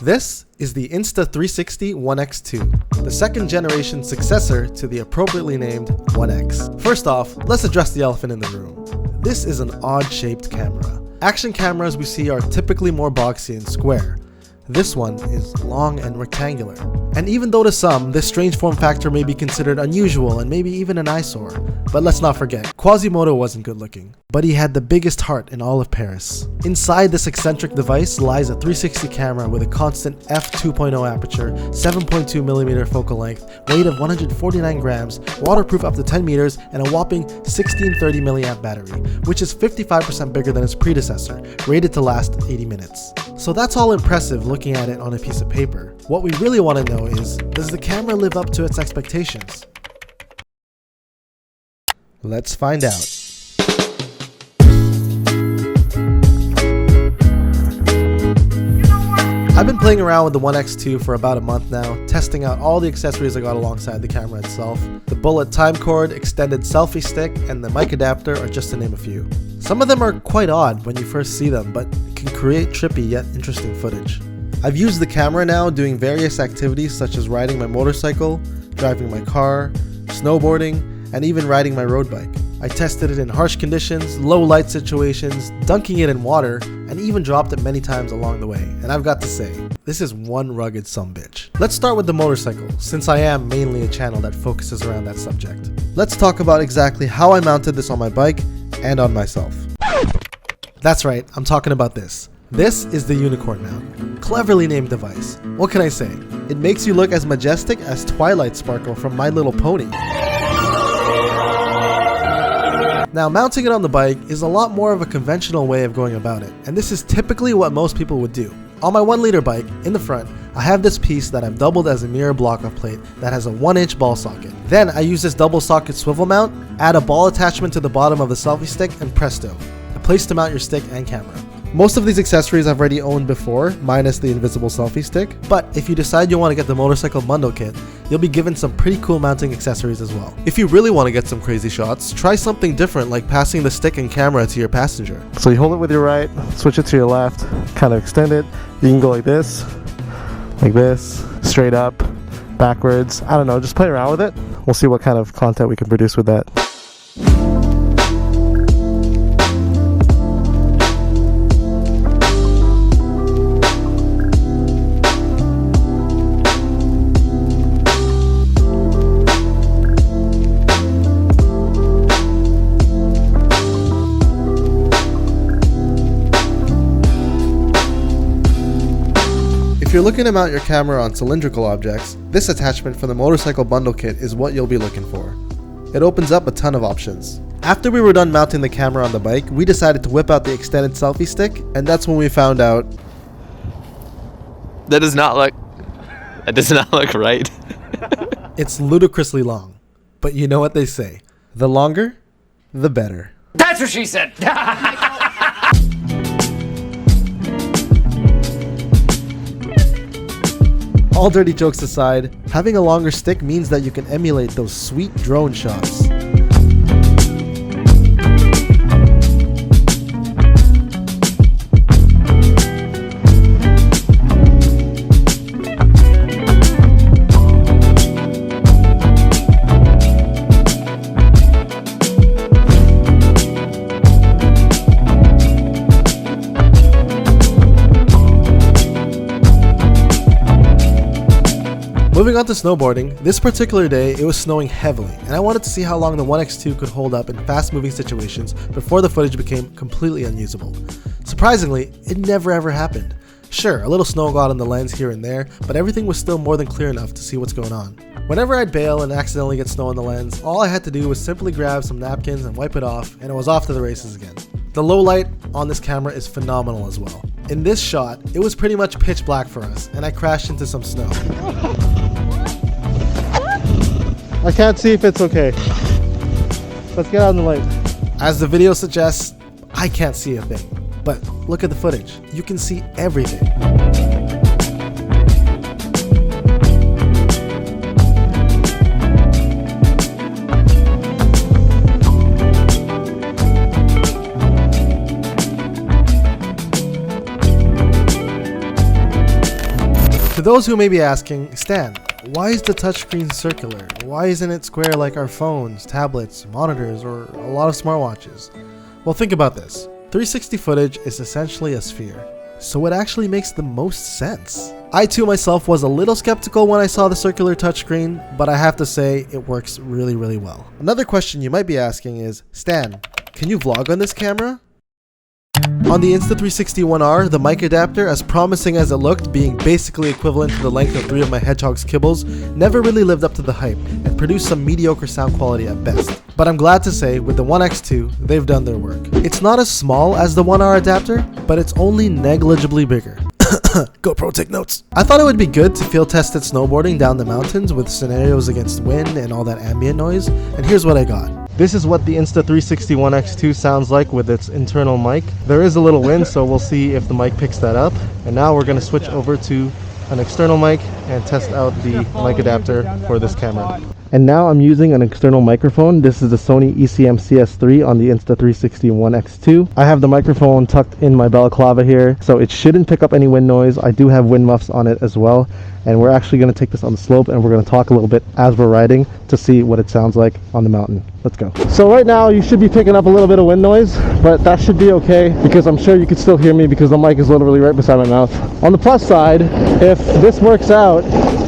This is the Insta360 ONE X2, the second generation successor to the appropriately named ONE X. First off, let's address the elephant in the room. This is an odd-shaped camera. Action cameras we see are typically more boxy and square. This one is long and rectangular. And even though to some, this strange form factor may be considered unusual and maybe even an eyesore. But let's not forget, Quasimodo wasn't good looking, but he had the biggest heart in all of Paris. Inside this eccentric device lies a 360 camera with a constant f2.0 aperture, 7.2mm focal length, weight of 149 grams, waterproof up to 10 meters, and a whopping 1630 milliamp battery, which is 55% bigger than its predecessor, rated to last 80 minutes. So that's all impressive looking at it on a piece of paper. What we really want to know is, does the camera live up to its expectations? Let's find out. I've been playing around with the ONE X2 for about a month now, testing out all the accessories I got alongside the camera itself. The bullet time cord, extended selfie stick, and the mic adapter are just to name a few. Some of them are quite odd when you first see them, but can create trippy yet interesting footage. I've used the camera now doing various activities such as riding my motorcycle, driving my car, snowboarding, and even riding my road bike. I tested it in harsh conditions, low light situations, dunking it in water, and even dropped it many times along the way. And I've got to say, this is one rugged sumbitch. Let's start with the motorcycle, since I am mainly a channel that focuses around that subject. Let's talk about exactly how I mounted this on my bike and on myself. That's right, I'm talking about this. This is the unicorn mount. Cleverly named device. What can I say? It makes you look as majestic as Twilight Sparkle from My Little Pony. Now, mounting it on the bike is a lot more of a conventional way of going about it, and this is typically what most people would do. On my 1-liter bike, in the front, I have this piece that I've doubled as a mirror block-off plate that has a 1-inch ball socket. Then I use this double socket swivel mount, add a ball attachment to the bottom of the selfie stick, and presto, a place to mount your stick and camera. Most of these accessories I've already owned before, minus the invisible selfie stick, but if you decide you want to get the motorcycle bundle kit, you'll be given some pretty cool mounting accessories as well. If you really want to get some crazy shots, try something different like passing the stick and camera to your passenger. So you hold it with your right, switch it to your left, kind of extend it. You can go like this, straight up, backwards. I don't know, just play around with it. We'll see what kind of content we can produce with that. If you're looking to mount your camera on cylindrical objects, this attachment for the motorcycle bundle kit is what you'll be looking for. It opens up a ton of options. After we were done mounting the camera on the bike, we decided to whip out the extended selfie stick, and that's when we found out That does not look right. it's ludicrously long. But you know what they say, the longer, the better. That's what she said! All dirty jokes aside, having a longer stick means that you can emulate those sweet drone shots. Moving on to snowboarding, this particular day it was snowing heavily, and I wanted to see how long the ONE X2 could hold up in fast-moving situations before the footage became completely unusable. Surprisingly, it never ever happened. Sure, a little snow got on the lens here and there, but everything was still more than clear enough to see what's going on. Whenever I'd bail and accidentally get snow on the lens, all I had to do was simply grab some napkins and wipe it off, and it was off to the races again. The low light on this camera is phenomenal as well. In this shot, it was pretty much pitch black for us, and I crashed into some snow. I can't see if it's okay. Let's get out in the light. As the video suggests, I can't see a thing. But look at the footage. You can see everything. those who may be asking, Stan, why is the touchscreen circular? Why isn't it square like our phones, tablets, monitors, or a lot of smartwatches? Well, think about this. 360 footage is essentially a sphere, so it actually makes the most sense. I too myself was a little skeptical when I saw the circular touchscreen, but I have to say it works really, really well. Another question you might be asking is, Stan, can you vlog on this camera? On the Insta360 ONE R, the mic adapter, as promising as it looked, being basically equivalent to the length of 3 of my hedgehog's kibbles, never really lived up to the hype and produced some mediocre sound quality at best. But I'm glad to say, with the ONE X2, they've done their work. It's not as small as the ONE R adapter, but it's only negligibly bigger. GoPro, take notes. I thought it would be good to field test it snowboarding down the mountains with scenarios against wind and all that ambient noise, and here's what I got. This is what the Insta360 ONE X2 sounds like with its internal mic. There is a little wind, so we'll see if the mic picks that up. And now we're going to switch over to an external mic and test out the mic adapter for this camera. And now I'm using an external microphone. This is the Sony ECM CS3 on the Insta360 ONE X2. I have the microphone tucked in my balaclava here, so it shouldn't pick up any wind noise. I do have wind muffs on it as well. And we're actually going to take this on the slope and we're going to talk a little bit as we're riding to see what it sounds like on the mountain. Let's go. So right now you should be picking up a little bit of wind noise, but that should be okay because I'm sure you could still hear me because the mic is literally right beside my mouth. On the plus side, if this works out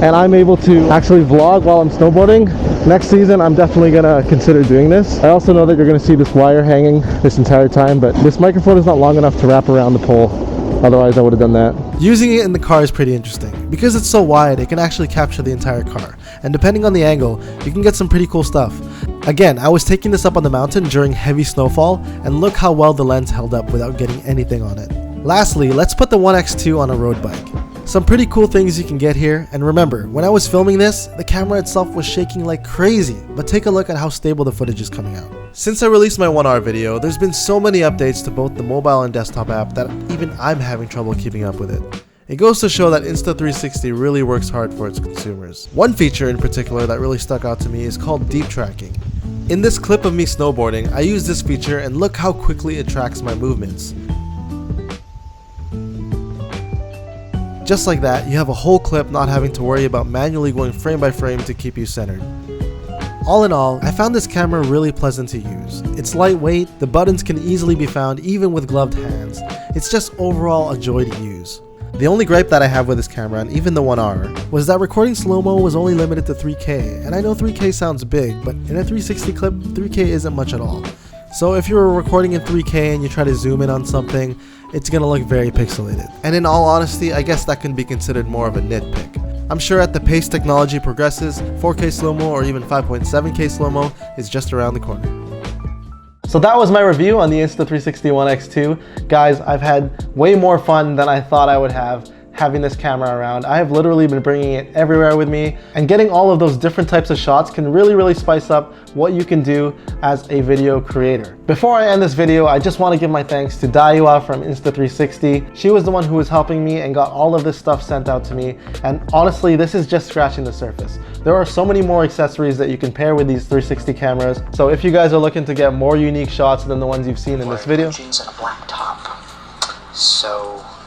and I'm able to actually vlog while I'm snowboarding, next season I'm definitely going to consider doing this. I also know that you're going to see this wire hanging this entire time, but this microphone is not long enough to wrap around the pole. Otherwise I would have done that. Using it in the car is pretty interesting. Because it's so wide, it can actually capture the entire car. And depending on the angle, you can get some pretty cool stuff. Again, I was taking this up on the mountain during heavy snowfall, and look how well the lens held up without getting anything on it. Lastly, let's put the ONE X2 on a road bike. Some pretty cool things you can get here, and remember, when I was filming this, the camera itself was shaking like crazy, but take a look at how stable the footage is coming out. Since I released my ONE R video, there's been so many updates to both the mobile and desktop app that even I'm having trouble keeping up with it. It goes to show that Insta360 really works hard for its consumers. One feature in particular that really stuck out to me is called deep tracking. In this clip of me snowboarding, I use this feature and look how quickly it tracks my movements. Just like that, you have a whole clip not having to worry about manually going frame by frame to keep you centered. All in all, I found this camera really pleasant to use. It's lightweight, the buttons can easily be found even with gloved hands. It's just overall a joy to use. The only gripe that I have with this camera, and even the ONE R, was that recording slow-mo was only limited to 3K, and I know 3K sounds big, but in a 360 clip, 3K isn't much at all. So if you're recording in 3K and you try to zoom in on something, it's gonna look very pixelated. And in all honesty, I guess that can be considered more of a nitpick. I'm sure at the pace technology progresses, 4K slow-mo or even 5.7K slow-mo is just around the corner. So that was my review on the Insta360 ONE X2. Guys, I've had way more fun than I thought I would have having this camera around. I have literally been bringing it everywhere with me, and getting all of those different types of shots can really spice up what you can do as a video creator. Before I end this video, I just want to give my thanks to Daiwa from Insta360. She was the one who was helping me and got all of this stuff sent out to me, and honestly, this is just scratching the surface. There are so many more accessories that you can pair with these 360 cameras, so if you guys are looking to get more unique shots than the ones you've seen in this video, jeans and a black top.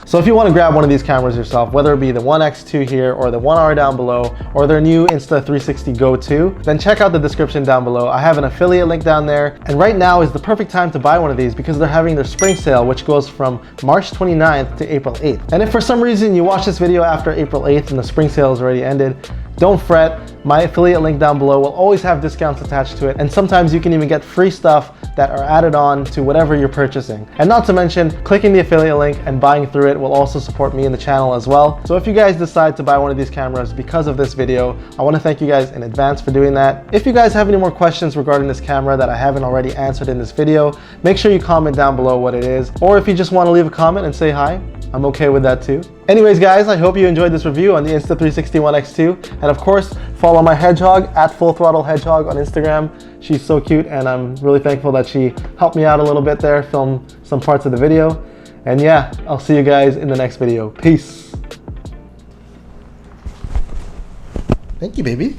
So if you want to grab one of these cameras yourself, whether it be the ONE X2 here or the ONE R down below or their new Insta360 Go 2, then check out the description down below. I have an affiliate link down there, and right now is the perfect time to buy one of these because they're having their spring sale, which goes from March 29th to April 8th. And if for some reason you watch this video after April 8th and the spring sale has already ended, don't fret. My affiliate link down below will always have discounts attached to it, and sometimes you can even get free stuff that are added on to whatever you're purchasing. And not to mention, clicking the affiliate link and buying through it will also support me in the channel as well. So if you guys decide to buy one of these cameras because of this video, I want to thank you guys in advance for doing that. If you guys have any more questions regarding this camera that I haven't already answered in this video, make sure you comment down below what it is. Or if you just want to leave a comment and say hi, I'm okay with that too. Anyways guys, I hope you enjoyed this review on the Insta360 ONE X2. And of course, follow my hedgehog at Full Throttle Hedgehog on Instagram. She's so cute, and I'm really thankful that she helped me out a little bit there, film some parts of the video. And yeah, I'll see you guys in the next video. Peace. Thank you, baby.